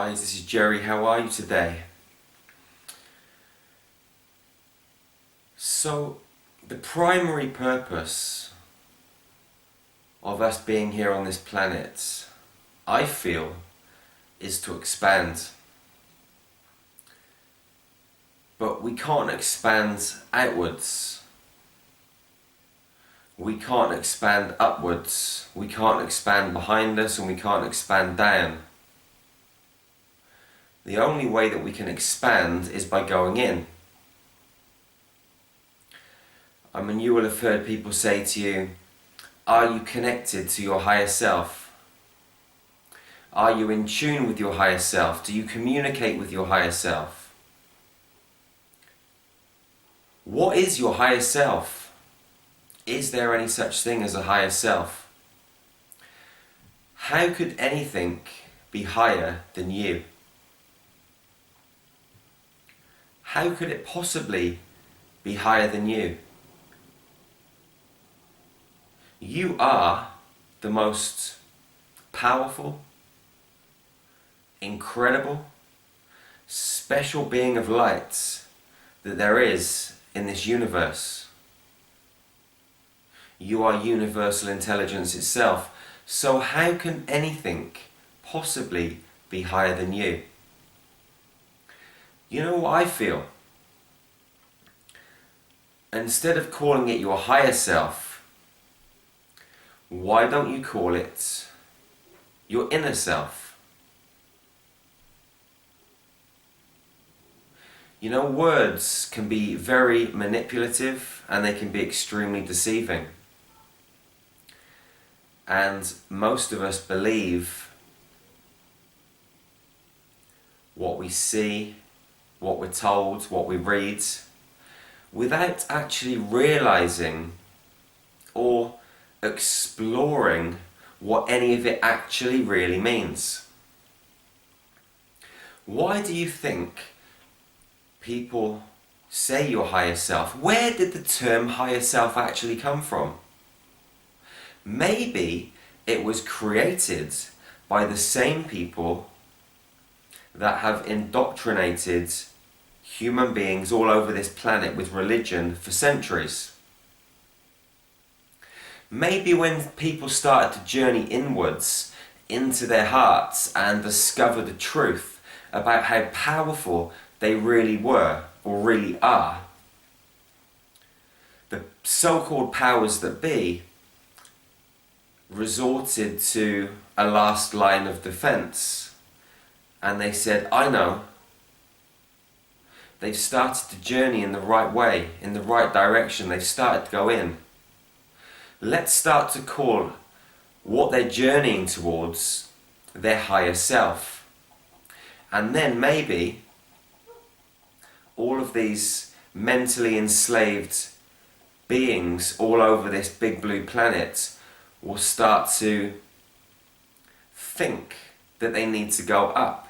guys, this is Jerry. How are you today? So, the primary purpose of us being here on this planet, I feel, is to expand. But we can't expand outwards. We can't expand upwards. We can't expand behind us, and we can't expand down. The only way that we can expand is by going in. I mean, you will have heard people say to you, are you connected to your higher self? Are you in tune with your higher self? Do you communicate with your higher self? What is your higher self? Is there any such thing as a higher self? How could anything be higher than you? How could it possibly be higher than you? You are the most powerful, incredible, special being of light that there is in this universe. You are universal intelligence itself. So how can anything possibly be higher than you? You know what I feel? Instead of calling it your higher self, why don't you call it your inner self? You know, words can be very manipulative and they can be extremely deceiving. And most of us believe what we see, what we're told, what we read, without actually realizing or exploring what any of it actually really means. Why do you think people say your higher self? Where did the term higher self actually come from? Maybe it was created by the same people that have indoctrinated human beings all over this planet with religion for centuries. Maybe when people started to journey inwards into their hearts and discover the truth about how powerful they really were or really are, the so-called powers that be resorted to a last line of defense, and they said, I know. They've started to journey in the right way, in the right direction. They've started to go in. Let's start to call what they're journeying towards their higher self. And then maybe all of these mentally enslaved beings all over this big blue planet will start to think that they need to go up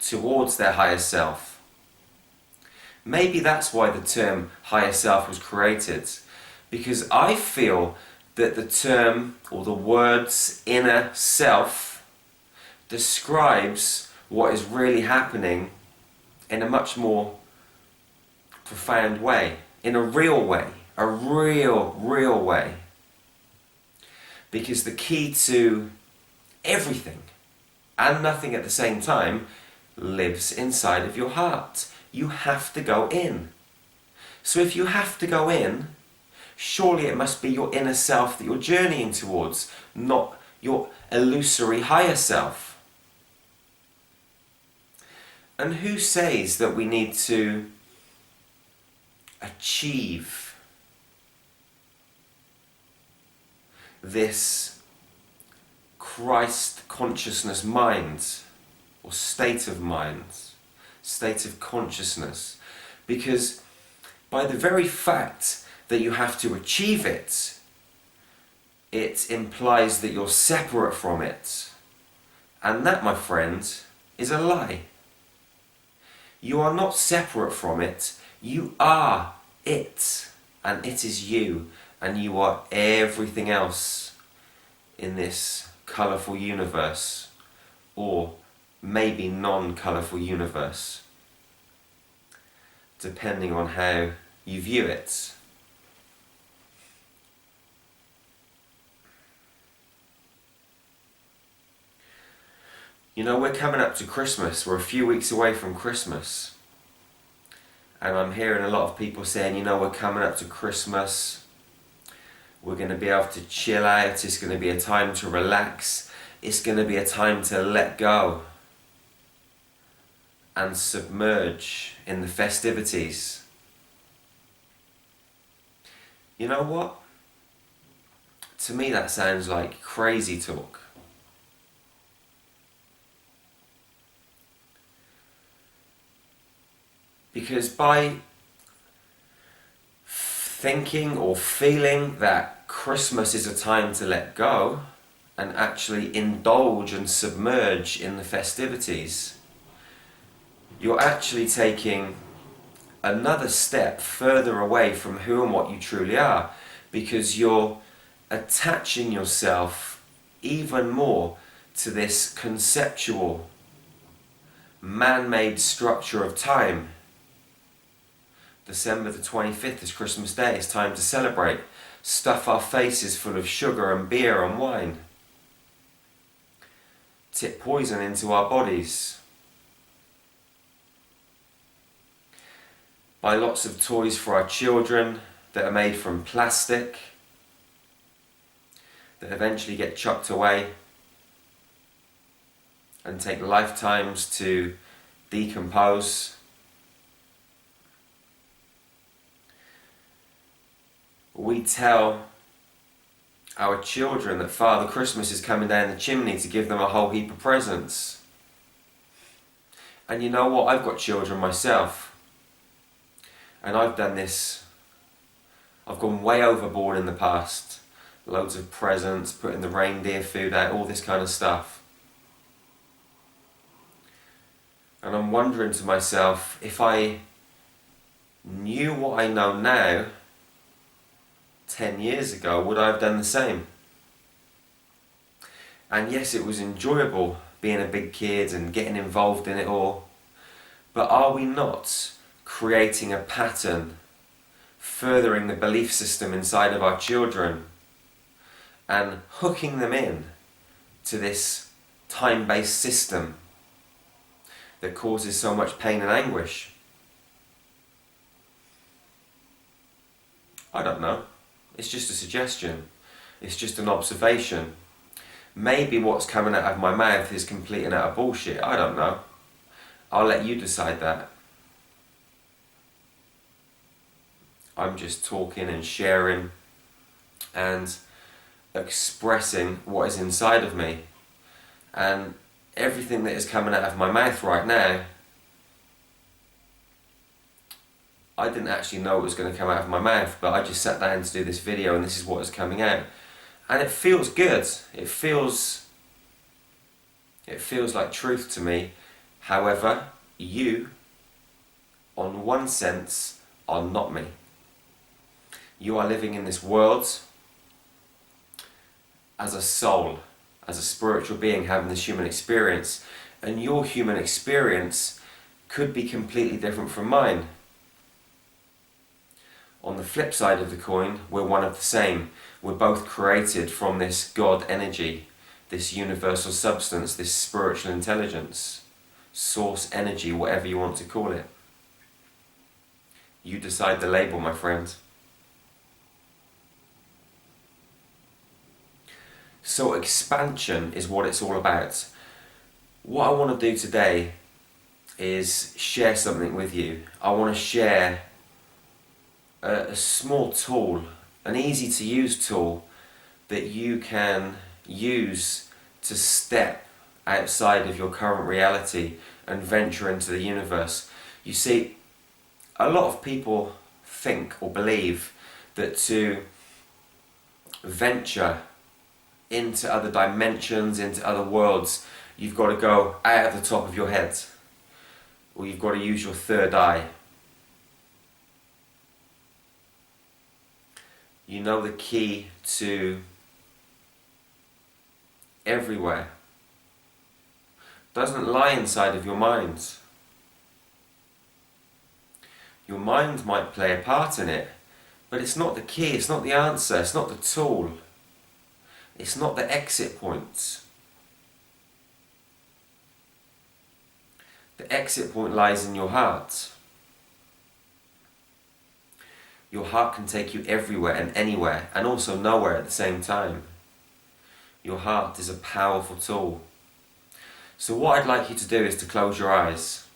towards their higher self. Maybe that's why the term higher self was created, because I feel that the term or the words inner self describes what is really happening in a much more profound way, in a real way, a real way. Because the key to everything and nothing at the same time lives inside of your heart. You have to go in. So if you have to go in, surely it must be your inner self that you're journeying towards, not your illusory higher self. And who says that we need to achieve this Christ consciousness mind or state of mind, state of consciousness? Because by the very fact that you have to achieve it, it implies that you're separate from it. And that, my friend, is a lie. You are not separate from it. You are it. And it is you. And you are everything else in this colourful universe. Or maybe non-colourful universe, depending on how you view it. You know, we're coming up to Christmas, we're a few weeks away from Christmas, and I'm hearing a lot of people saying, you know, we're coming up to Christmas, we're going to be able to chill out, it's going to be a time to relax, it's going to be a time to let go and submerge in the festivities. You know what? To me that sounds like crazy talk. Because by thinking or feeling that Christmas is a time to let go and actually indulge and submerge in the festivities, you're actually taking another step further away from who and what you truly are, because you're attaching yourself even more to this conceptual, man-made structure of time. December the 25th is Christmas Day, it's time to celebrate, stuff our faces full of sugar and beer and wine, tip poison into our bodies, buy lots of toys for our children that are made from plastic, that eventually get chucked away and take lifetimes to decompose. We tell our children that Father Christmas is coming down the chimney to give them a whole heap of presents. And you know what? I've got children myself. And I've done this. I've gone way overboard in the past. Loads of presents, putting the reindeer food out, all this kind of stuff. And I'm wondering to myself, if I knew what I know now, 10 years ago, would I have done the same? And yes, it was enjoyable being a big kid and getting involved in it all, but are we not creating a pattern, furthering the belief system inside of our children and hooking them in to this time-based system that causes so much pain and anguish? I don't know. It's just a suggestion. It's just an observation. Maybe what's coming out of my mouth is complete and utter bullshit. I don't know. I'll let you decide that. I'm just talking and sharing and expressing what is inside of me. And everything that is coming out of my mouth right now, I didn't actually know it was going to come out of my mouth, but I just sat down to do this video and this is what is coming out. And it feels good. It feels like truth to me. However, you, on one sense, are not me. You are living in this world as a soul, as a spiritual being having this human experience. And your human experience could be completely different from mine. On the flip side of the coin, we're one of the same. We're both created from this God energy, this universal substance, this spiritual intelligence, source energy, whatever you want to call it. You decide the label, my friend. So expansion is what it's all about. What I want to do today is share something with you. I want to share a small tool, an easy to use tool that you can use to step outside of your current reality and venture into the universe. You see, a lot of people think or believe that to venture into other dimensions, into other worlds, you've got to go out of the top of your head, or you've got to use your third eye. You know the key to everywhere, doesn't lie inside of your mind. Your mind might play a part in it, but it's not the key, it's not the answer, it's not the tool, it's not the exit point. The exit point lies in your heart. Your heart can take you everywhere and anywhere, and also nowhere at the same time. Your heart is a powerful tool. So what I'd like you to do is to close your eyes.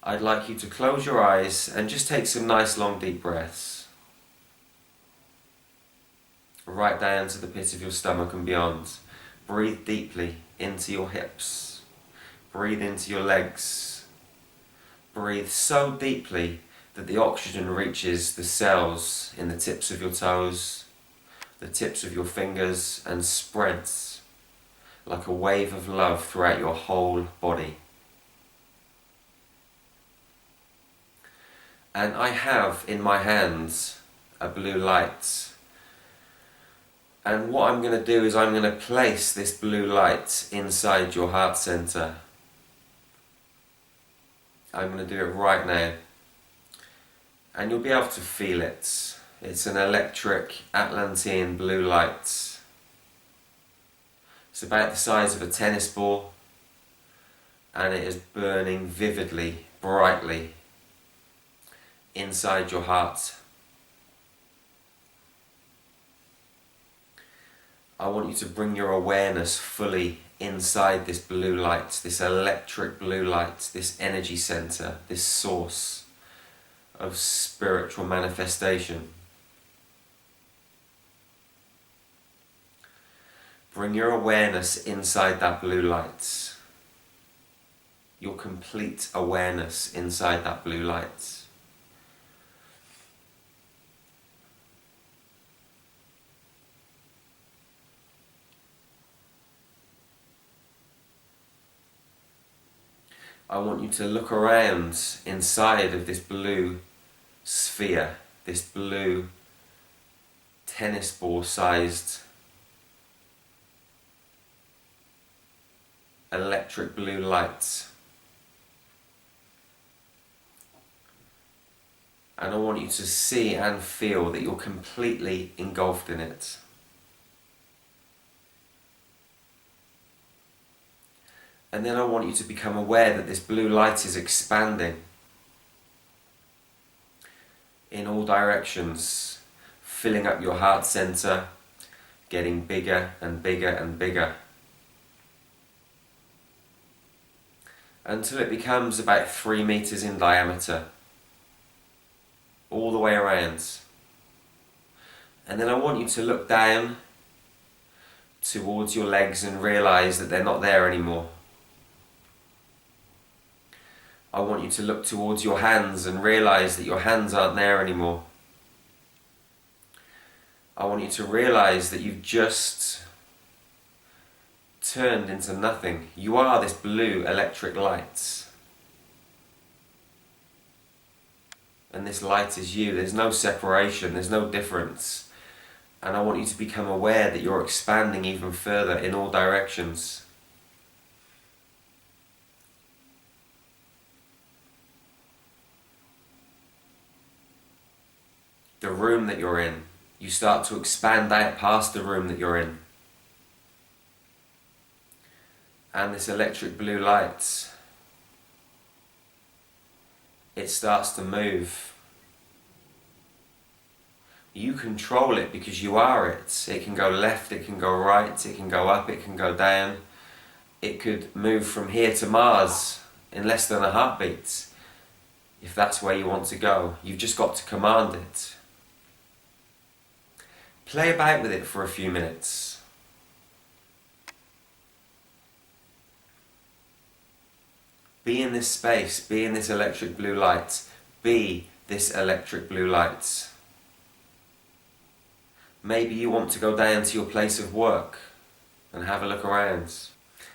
I'd like you to close your eyes and just take some nice long deep breaths. Right down to the pit of your stomach and beyond. Breathe deeply into your hips. Breathe into your legs. Breathe so deeply that the oxygen reaches the cells in the tips of your toes, the tips of your fingers, and spreads like a wave of love throughout your whole body. And I have in my hands a blue light. And what I'm going to do is I'm going to place this blue light inside your heart center. I'm going to do it right now. And you'll be able to feel it. It's an electric Atlantean blue light. It's about the size of a tennis ball, and it is burning vividly, brightly inside your heart. I want you to bring your awareness fully inside this blue light, this electric blue light, this energy center, this source of spiritual manifestation. Bring your awareness inside that blue light. Your complete awareness inside that blue light. I want you to look around inside of this blue sphere, this blue tennis ball sized electric blue light. And I want you to see and feel that you're completely engulfed in it. And then I want you to become aware that this blue light is expanding in all directions, filling up your heart center, getting bigger and bigger and bigger, until it becomes about 3 meters in diameter, all the way around. And then I want you to look down towards your legs and realize that they're not there anymore. I want you to look towards your hands and realize that your hands aren't there anymore. I want you to realize that you've just turned into nothing. You are this blue electric light. And this light is you. There's no separation, there's no difference. And I want you to become aware that you're expanding even further in all directions. The room that you're in, you start to expand out past the room that you're in. And this electric blue light, it starts to move. You control it because you are it. It can go left, it can go right, it can go up, it can go down. It could move from here to Mars in less than a heartbeat, if that's where you want to go. You've just got to command it. Play about with it for a few minutes. Be in this space, be in this electric blue light, be this electric blue light. Maybe you want to go down to your place of work and have a look around.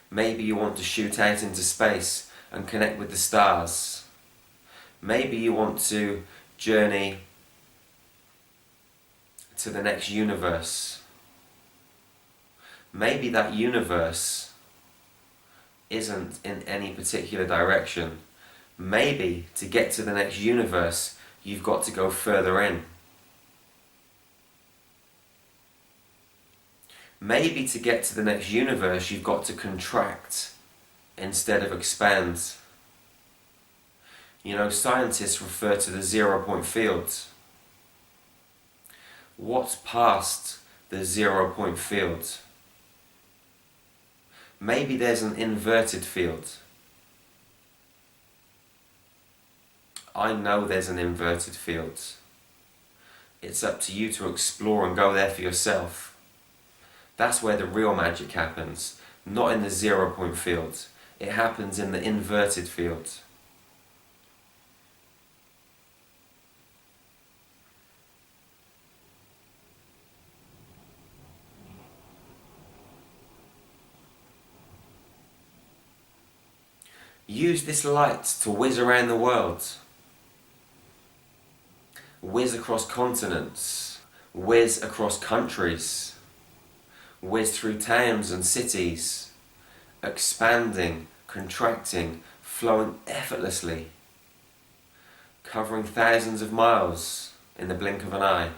Maybe you want to shoot out into space and connect with the stars. Maybe you want to journey to the next universe. Maybe that universe isn't in any particular direction. Maybe to get to the next universe, you've got to go further in. Maybe to get to the next universe, you've got to contract instead of expand. You know, scientists refer to the 0-point field. What's past the 0-point field? Maybe there's an inverted field. I know there's an inverted field. It's up to you to explore and go there for yourself. That's where the real magic happens, not in the 0-point field. It happens in the inverted field. Use this light to whiz around the world. Whiz across continents. Whiz across countries. Whiz through towns and cities. Expanding, contracting, flowing effortlessly. Covering thousands of miles in the blink of an eye.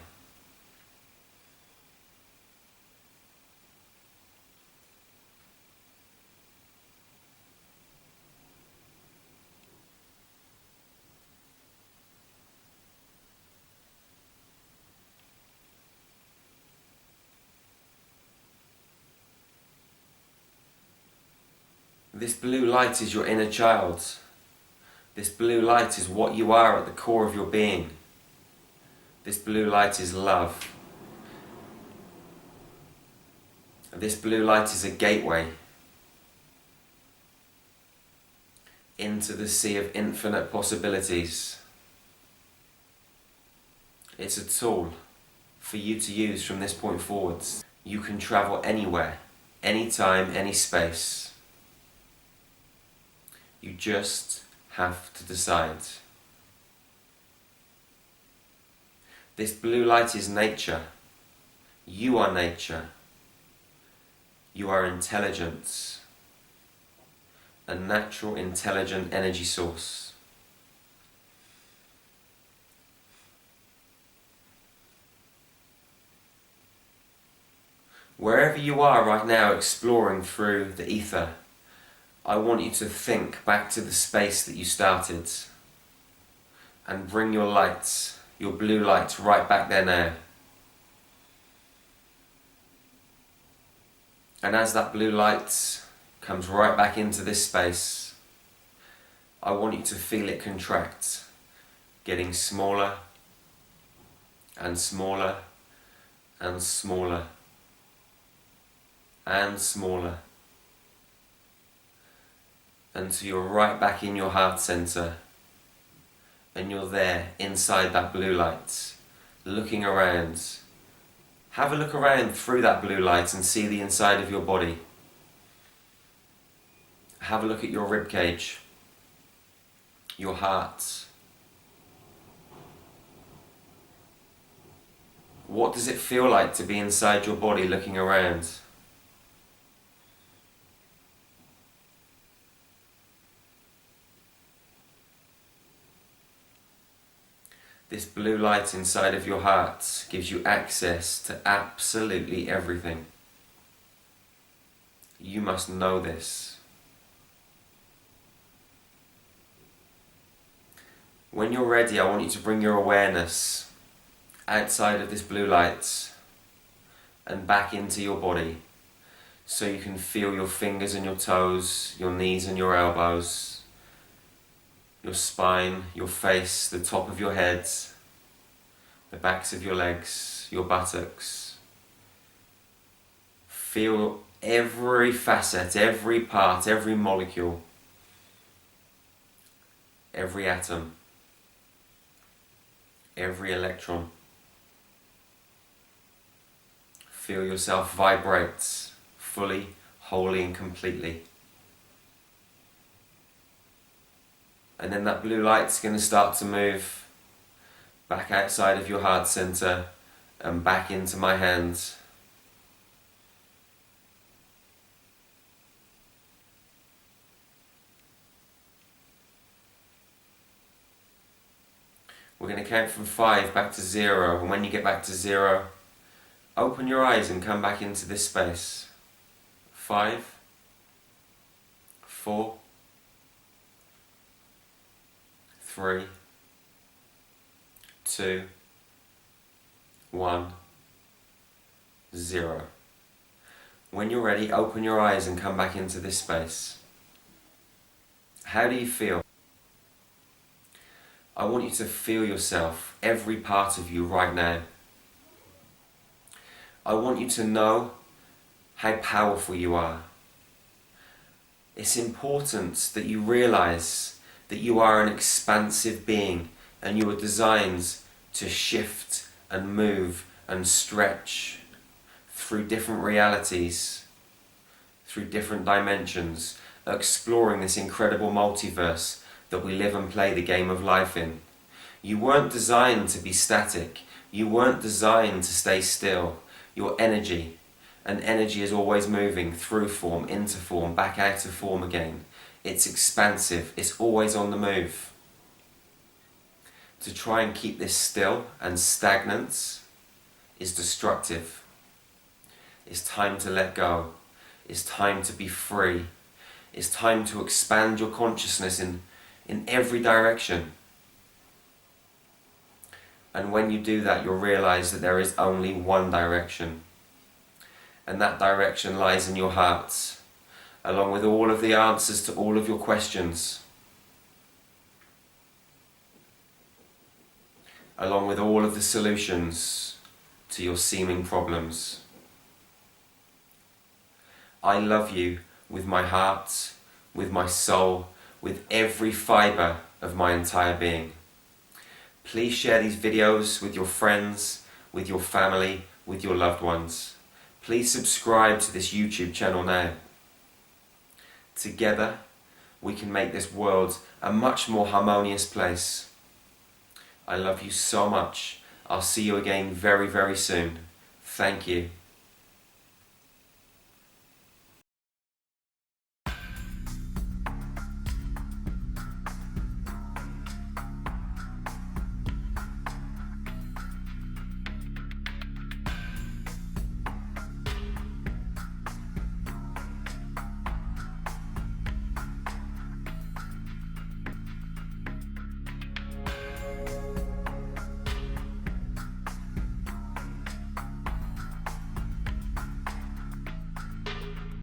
This blue light is your inner child. This blue light is what you are at the core of your being. This blue light is love. This blue light is a gateway into the sea of infinite possibilities. It's a tool for you to use from this point forwards. You can travel anywhere, anytime, any space. You just have to decide. This blue light is nature. You are nature. You are intelligence. A natural, intelligent energy source. Wherever you are right now exploring through the ether, I want you to think back to the space that you started and bring your lights, your blue lights, right back there now. And as that blue light comes right back into this space, I want you to feel it contract, getting smaller and smaller and smaller and smaller, until you're right back in your heart center and you're there inside that blue light, looking around. Have a look around through that blue light and see the inside of your body. Have a look at your rib cage, your heart. What does it feel like to be inside your body looking around? This blue light inside of your heart gives you access to absolutely everything. You must know this. When you're ready, I want you to bring your awareness outside of this blue light and back into your body, so you can feel your fingers and your toes, your knees and your elbows, your spine, your face, the top of your head, the backs of your legs, your buttocks. Feel every facet, every part, every molecule, every atom, every electron. Feel yourself vibrate fully, wholly and completely. And then that blue light's going to start to move back outside of your heart center and back into my hands. We're going to count from 5 back to 0, and when you get back to 0, open your eyes and come back into this space. 5, 4, 3, 2, 1, 0. When you're ready, open your eyes and come back into this space. How do you feel? I want you to feel yourself, every part of you right now. I want you to know how powerful you are. It's important that you realize that you are an expansive being and you are designed to shift and move and stretch through different realities, through different dimensions, exploring this incredible multiverse that we live and play the game of life in. You weren't designed to be static. You weren't designed to stay still. Your energy, and energy is always moving through form, into form, back out of form again. It's expansive. It's always on the move. To try and keep this still and stagnant is destructive. It's time to let go. It's time to be free. It's time to expand your consciousness in every direction. And when you do that, you'll realize that there is only one direction. And that direction lies in your heart, along with all of the answers to all of your questions, along with all of the solutions to your seeming problems. I love you with my heart, with my soul, with every fibre of my entire being. Please share these videos with your friends, with your family, with your loved ones. Please subscribe to this YouTube channel now. Together, we can make this world a much more harmonious place. I love you so much. I'll see you again very, very soon. Thank you.